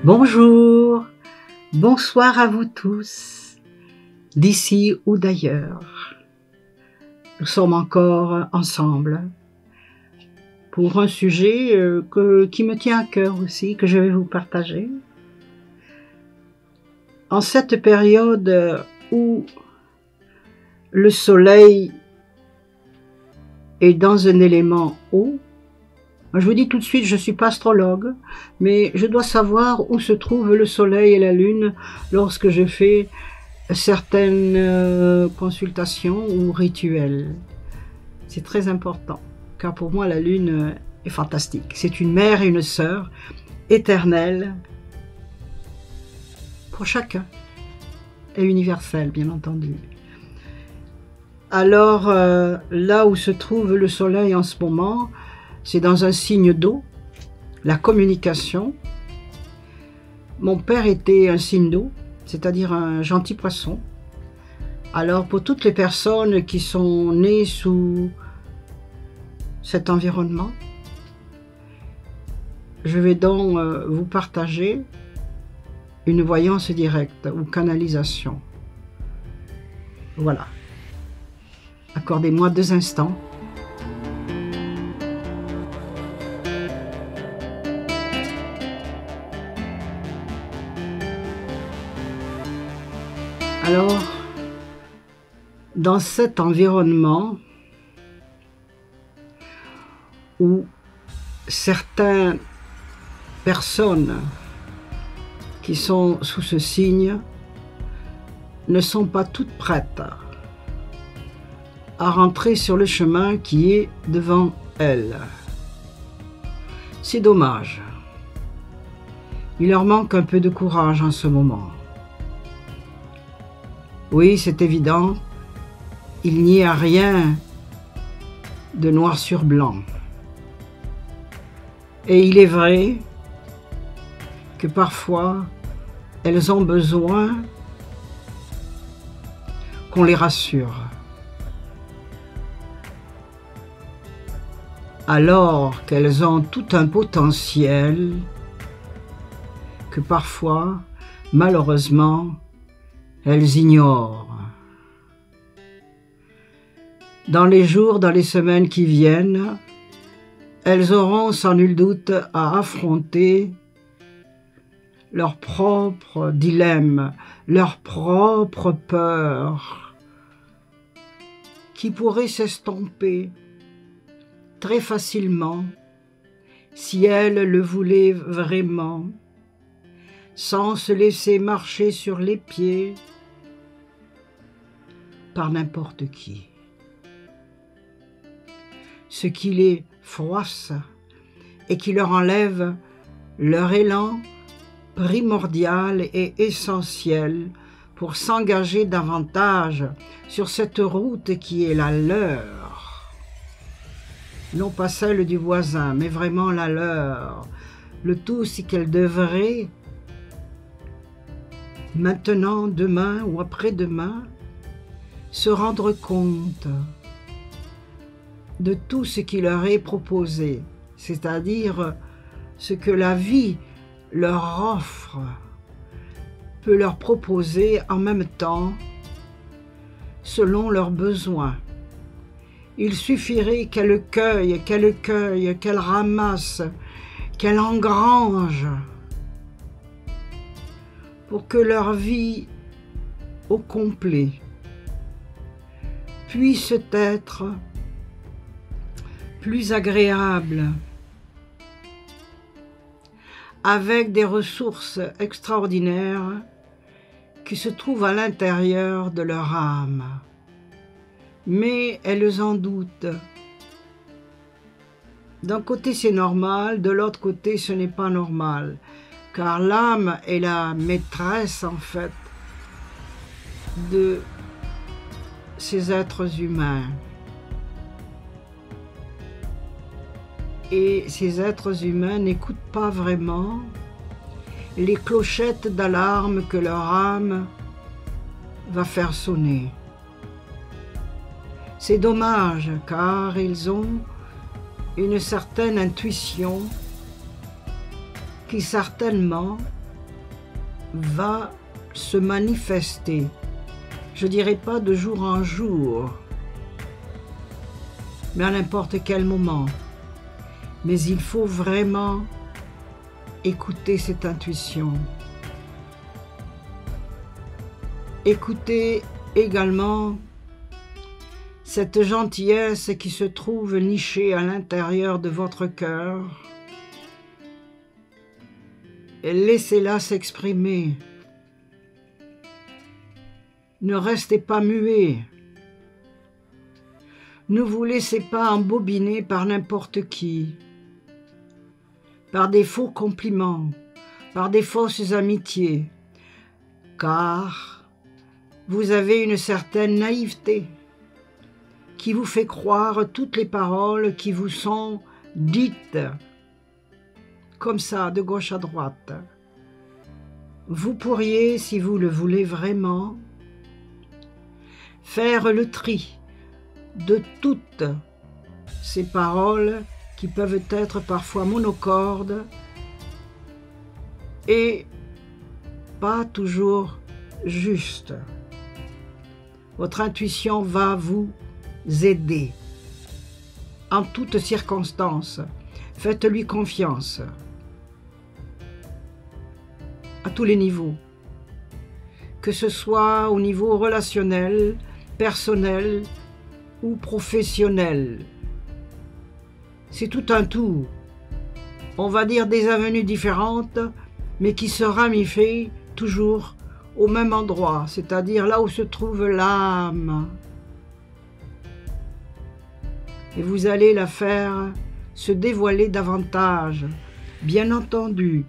Bonjour, bonsoir à vous tous, d'ici ou d'ailleurs. Nous sommes encore ensemble pour un sujet qui me tient à cœur aussi, que je vais vous partager. En cette période où le soleil est dans un élément haut, je vous dis tout de suite, je ne suis pas astrologue, mais je dois savoir où se trouvent le soleil et la lune lorsque je fais certaines consultations ou rituels. C'est très important, car pour moi la lune est fantastique. C'est une mère et une sœur éternelle pour chacun, et universelle bien entendu. Alors là où se trouve le soleil en ce moment, c'est dans un signe d'eau, la communication. Mon père était un signe d'eau, c'est-à-dire un gentil poisson. Alors pour toutes les personnes qui sont nées sous cet environnement, je vais donc vous partager une voyance directe ou canalisation. Voilà. Accordez-moi 2 instants. Alors, dans cet environnement où certaines personnes qui sont sous ce signe ne sont pas toutes prêtes à rentrer sur le chemin qui est devant elles. C'est dommage. Il leur manque un peu de courage en ce moment. Oui, c'est évident, il n'y a rien de noir sur blanc. Et il est vrai que parfois, elles ont besoin qu'on les rassure. Alors qu'elles ont tout un potentiel que parfois, malheureusement, elles ignorent. Dans les jours, dans les semaines qui viennent, elles auront sans nul doute à affronter leurs propres dilemmes, leurs propres peurs, qui pourraient s'estomper très facilement si elles le voulaient vraiment, sans se laisser marcher sur les pieds par n'importe qui. Ce qui les froisse et qui leur enlève leur élan primordial et essentiel pour s'engager davantage sur cette route qui est la leur. Non pas celle du voisin, mais vraiment la leur. Le tout, c'est qu'elles devraient maintenant, demain ou après-demain, se rendre compte de tout ce qui leur est proposé, c'est-à-dire ce que la vie leur offre, peut leur proposer en même temps, selon leurs besoins. Il suffirait qu'elles cueillent, qu'elles ramassent, qu'elles engrangent, pour que leur vie au complet puisse être plus agréable, avec des ressources extraordinaires qui se trouvent à l'intérieur de leur âme. Mais elles en doutent. D'un côté c'est normal, de l'autre côté ce n'est pas normal, car l'âme est la maîtresse en fait de ces êtres humains. Et ces êtres humains n'écoutent pas vraiment les clochettes d'alarme que leur âme va faire sonner. C'est dommage, car ils ont une certaine intuition qui certainement va se manifester. Je dirais pas de jour en jour, mais à n'importe quel moment. Mais il faut vraiment écouter cette intuition. Écoutez également cette gentillesse qui se trouve nichée à l'intérieur de votre cœur. Et laissez-la s'exprimer. Ne restez pas muet. Ne vous laissez pas embobiner par n'importe qui, par des faux compliments, par des fausses amitiés, car vous avez une certaine naïveté qui vous fait croire toutes les paroles qui vous sont dites, comme ça, de gauche à droite. Vous pourriez, si vous le voulez vraiment, faire le tri de toutes ces paroles qui peuvent être parfois monocordes et pas toujours justes. Votre intuition va vous aider en toutes circonstances. Faites-lui confiance à tous les niveaux, que ce soit au niveau relationnel, personnel ou professionnel. C'est tout un tout. On va dire des avenues différentes, mais qui se ramifient toujours au même endroit, c'est-à-dire là où se trouve l'âme. Et vous allez la faire se dévoiler davantage, bien entendu,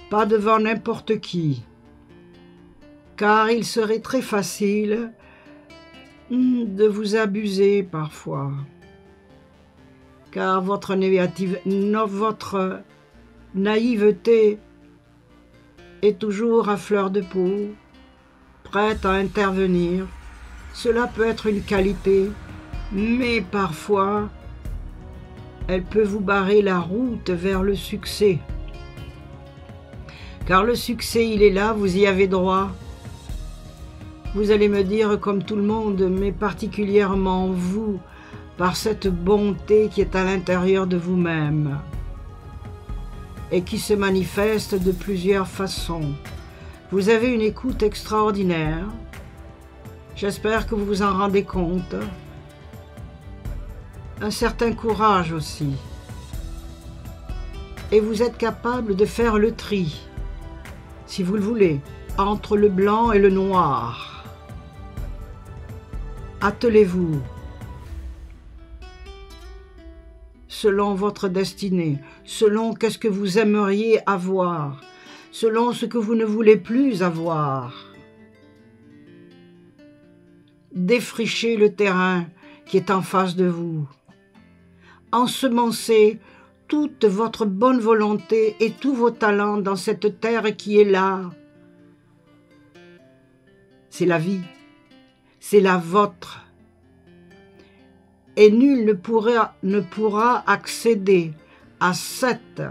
pas devant n'importe qui, car il serait très facile de vous abuser parfois, car votre naïveté est toujours à fleur de peau, prête à intervenir. Cela peut être une qualité, mais parfois, elle peut vous barrer la route vers le succès. Car le succès, il est là, vous y avez droit. Vous allez me dire, comme tout le monde, mais particulièrement vous, par cette bonté qui est à l'intérieur de vous-même et qui se manifeste de plusieurs façons. Vous avez une écoute extraordinaire. J'espère que vous vous en rendez compte. Un certain courage aussi. Et vous êtes capable de faire le tri, si vous le voulez, entre le blanc et le noir. Attelez-vous selon votre destinée, selon qu'est-ce que vous aimeriez avoir, selon ce que vous ne voulez plus avoir. Défrichez le terrain qui est en face de vous. Ensemencez toute votre bonne volonté et tous vos talents dans cette terre qui est là. C'est la vie, c'est la vôtre. Et nul ne pourra accéder à cette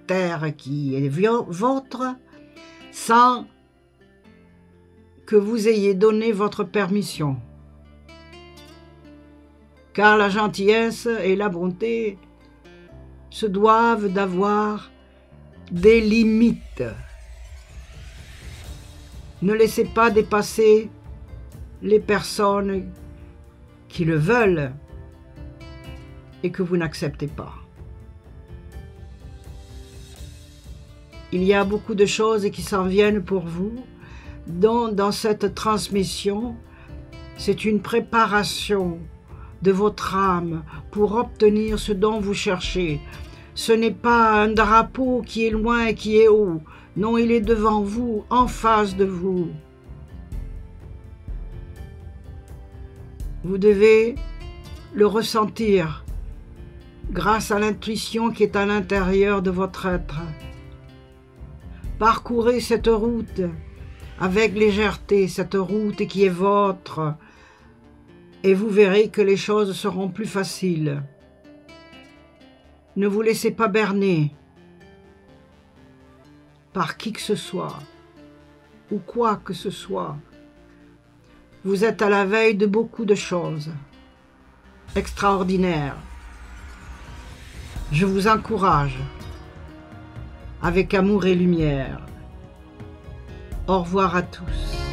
terre qui est vôtre sans que vous ayez donné votre permission. Car la gentillesse et la bonté se doivent d'avoir des limites. Ne laissez pas dépasser les personnes qui le veulent et que vous n'acceptez pas. Il y a beaucoup de choses qui s'en viennent pour vous, dont dans cette transmission, c'est une préparation de votre âme pour obtenir ce dont vous cherchez. Ce n'est pas un drapeau qui est loin et qui est haut. Non, il est devant vous, en face de vous. Vous devez le ressentir grâce à l'intuition qui est à l'intérieur de votre être. Parcourez cette route avec légèreté, cette route qui est vôtre, et vous verrez que les choses seront plus faciles. Ne vous laissez pas berner par qui que ce soit. ou quoi que ce soit. Vous êtes à la veille de beaucoup de choses extraordinaires. Je vous encourage avec amour et lumière. Au revoir à tous.